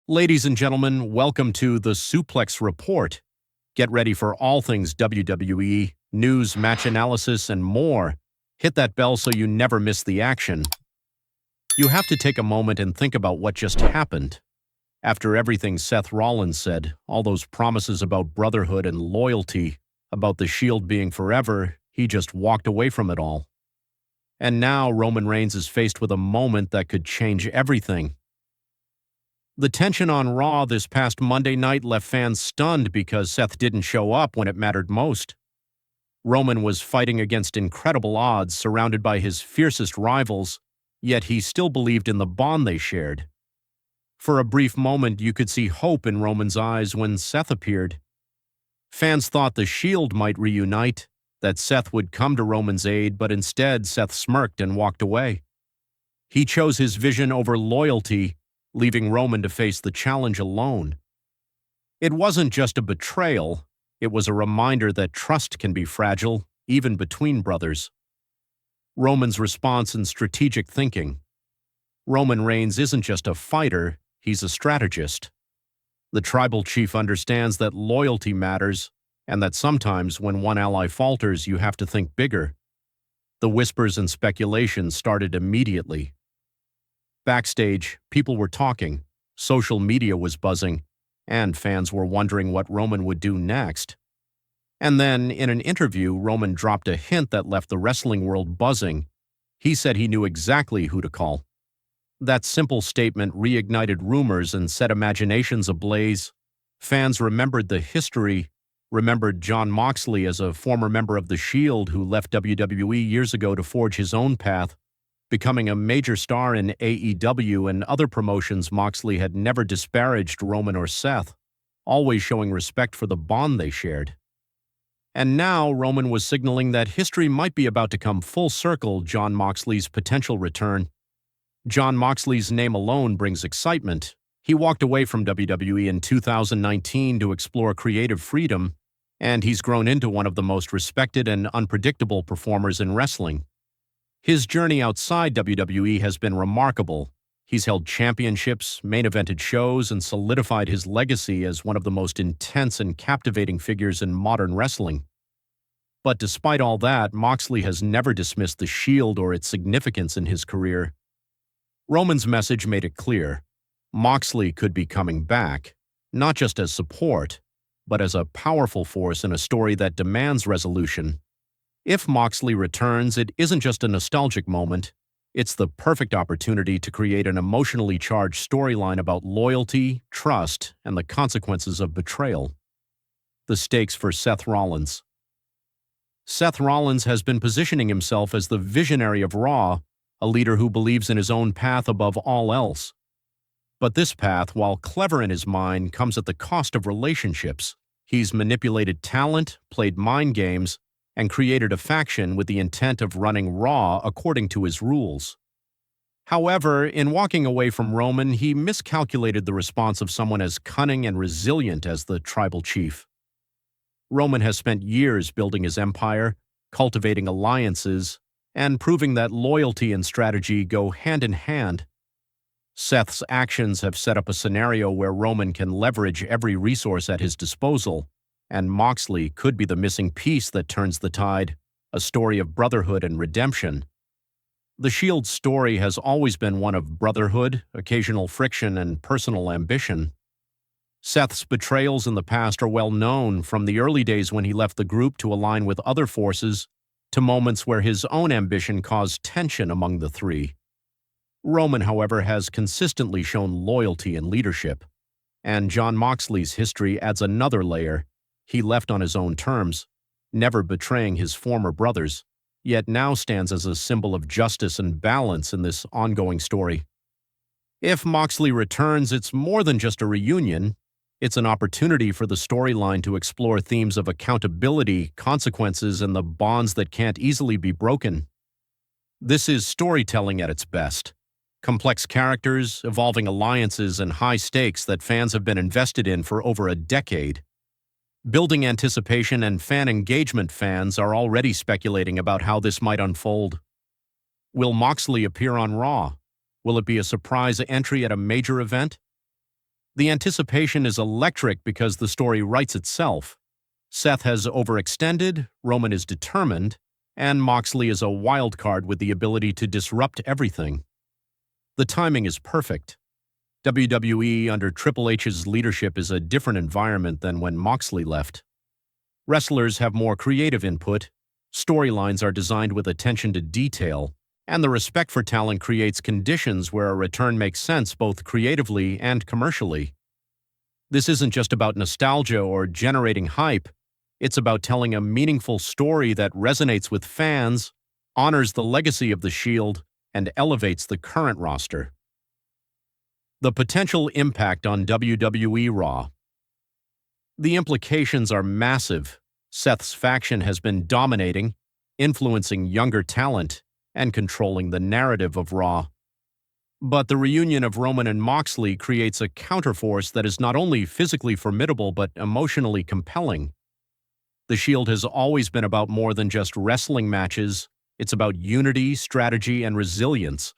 Ladies and gentlemen, welcome to the Suplex Report. Get ready for all things WWE, news, match analysis, and more. Hit that bell so you never miss the action. You have to take a moment and think about what just happened. After everything Seth Rollins said, all those promises about brotherhood and loyalty, about the Shield being forever, he just walked away from it all. And now Roman Reigns is faced with a moment that could change everything. The tension on Raw this past Monday night left fans stunned because Seth didn't show up when it mattered most. Roman was fighting against incredible odds, surrounded by his fiercest rivals, yet he still believed in the bond they shared. For a brief moment, you could see hope in Roman's eyes when Seth appeared. Fans thought the Shield might reunite, that Seth would come to Roman's aid, but instead Seth smirked and walked away. He chose his vision over loyalty, leaving Roman to face the challenge alone. It wasn't just a betrayal, it was a reminder that trust can be fragile, even between brothers. Roman's response and strategic thinking. Roman Reigns isn't just a fighter, he's a strategist. The tribal chief understands that loyalty matters, and that sometimes when one ally falters, you have to think bigger. The whispers and speculation started immediately. Backstage, people were talking, social media was buzzing, and fans were wondering what Roman would do next. And then, in an interview, Roman dropped a hint that left the wrestling world buzzing. He said he knew exactly who to call. That simple statement reignited rumors and set imaginations ablaze. Fans remembered the history, remembered Jon Moxley as a former member of the Shield who left WWE years ago to forge his own path, becoming a major star in AEW and other promotions. Moxley had never disparaged Roman or Seth, always showing respect for the bond they shared. And now Roman was signaling that history might be about to come full circle. Jon Moxley's potential return. Jon Moxley's name alone brings excitement. He walked away from WWE in 2019 to explore creative freedom, and he's grown into one of the most respected and unpredictable performers in wrestling. His journey outside WWE has been remarkable. He's held championships, main-evented shows, and solidified his legacy as one of the most intense and captivating figures in modern wrestling. But despite all that, Moxley has never dismissed the Shield or its significance in his career. Roman's message made it clear. Moxley could be coming back, not just as support, but as a powerful force in a story that demands resolution. If Moxley returns, it isn't just a nostalgic moment. It's the perfect opportunity to create an emotionally charged storyline about loyalty, trust, and the consequences of betrayal. The stakes for Seth Rollins. Seth Rollins has been positioning himself as the visionary of Raw, a leader who believes in his own path above all else. But this path, while clever in his mind, comes at the cost of relationships. He's manipulated talent, played mind games, and created a faction with the intent of running Raw according to his rules. However, in walking away from Roman, he miscalculated the response of someone as cunning and resilient as the tribal chief. Roman has spent years building his empire, cultivating alliances, and proving that loyalty and strategy go hand in hand. Seth's actions have set up a scenario where Roman can leverage every resource at his disposal, and Moxley could be the missing piece that turns the tide, a story of brotherhood and redemption. The Shield's story has always been one of brotherhood, occasional friction, and personal ambition. Seth's betrayals in the past are well known, from the early days when he left the group to align with other forces, to moments where his own ambition caused tension among the three. Roman, however, has consistently shown loyalty and leadership, and Jon Moxley's history adds another layer. He left on his own terms, never betraying his former brothers, yet now stands as a symbol of justice and balance in this ongoing story. If Moxley returns, it's more than just a reunion. It's an opportunity for the storyline to explore themes of accountability, consequences, and the bonds that can't easily be broken. This is storytelling at its best. Complex characters, evolving alliances, and high stakes that fans have been invested in for over a decade. Building anticipation and fan engagement. Fans are already speculating about how this might unfold. Will Moxley appear on Raw? Will it be a surprise entry at a major event? The anticipation is electric because the story writes itself. Seth has overextended, Roman is determined, and Moxley is a wild card with the ability to disrupt everything. The timing is perfect. WWE under Triple H's leadership is a different environment than when Moxley left. Wrestlers have more creative input, storylines are designed with attention to detail, and the respect for talent creates conditions where a return makes sense both creatively and commercially. This isn't just about nostalgia or generating hype. It's about telling a meaningful story that resonates with fans, honors the legacy of the Shield, and elevates the current roster. The potential impact on WWE RAW. The implications are massive. Seth's faction has been dominating, influencing younger talent, and controlling the narrative of RAW. But the reunion of Roman and Moxley creates a counterforce that is not only physically formidable but emotionally compelling. The Shield has always been about more than just wrestling matches. It's about unity, strategy, and resilience.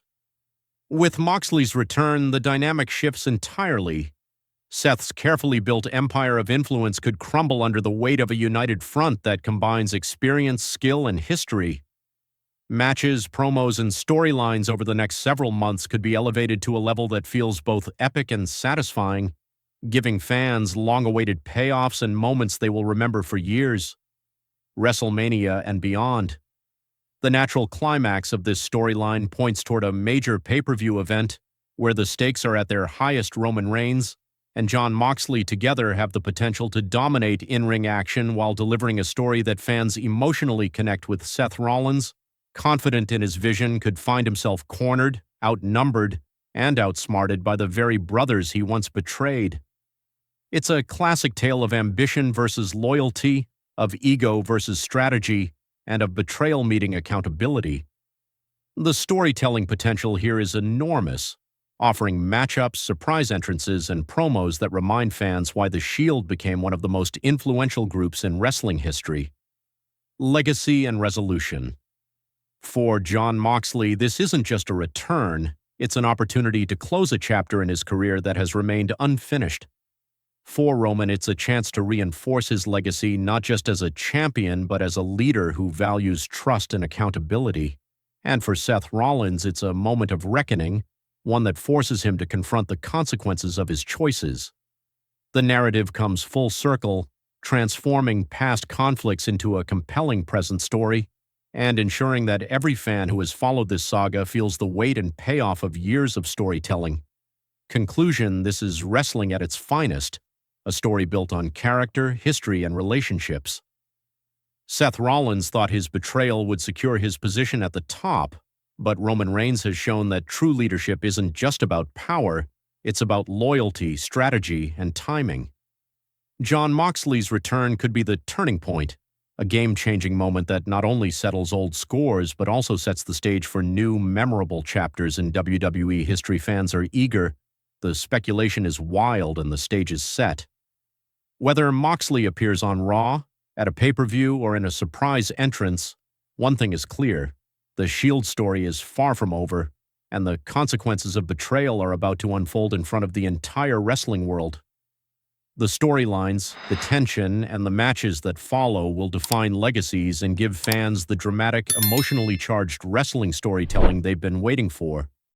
With Moxley's return, the dynamic shifts entirely. Seth's carefully built empire of influence could crumble under the weight of a united front that combines experience, skill, and history. Matches, promos, and storylines over the next several months could be elevated to a level that feels both epic and satisfying, giving fans long-awaited payoffs and moments they will remember for years. WrestleMania and beyond. The natural climax of this storyline points toward a major pay-per-view event where the stakes are at their highest. Roman Reigns and Jon Moxley together have the potential to dominate in-ring action while delivering a story that fans emotionally connect with. Seth Rollins, confident in his vision, could find himself cornered, outnumbered, and outsmarted by the very brothers he once betrayed. It's a classic tale of ambition versus loyalty, of ego versus strategy, and of betrayal meeting accountability. The storytelling potential here is enormous, offering matchups, surprise entrances, and promos that remind fans why the Shield became one of the most influential groups in wrestling history. Legacy and resolution. For Jon Moxley, this isn't just a return, it's an opportunity to close a chapter in his career that has remained unfinished. For Roman, it's a chance to reinforce his legacy not just as a champion, but as a leader who values trust and accountability. And for Seth Rollins, it's a moment of reckoning, one that forces him to confront the consequences of his choices. The narrative comes full circle, transforming past conflicts into a compelling present story, and ensuring that every fan who has followed this saga feels the weight and payoff of years of storytelling. Conclusion: this is wrestling at its finest, a story built on character, history, and relationships. Seth Rollins thought his betrayal would secure his position at the top, but Roman Reigns has shown that true leadership isn't just about power, it's about loyalty, strategy, and timing. Jon Moxley's return could be the turning point, a game-changing moment that not only settles old scores but also sets the stage for new, memorable chapters in WWE history. Fans are eager, the speculation is wild, and the stage is set. Whether Moxley appears on Raw, at a pay-per-view, or in a surprise entrance, one thing is clear: the Shield story is far from over, and the consequences of betrayal are about to unfold in front of the entire wrestling world. The storylines, the tension, and the matches that follow will define legacies and give fans the dramatic, emotionally charged wrestling storytelling they've been waiting for.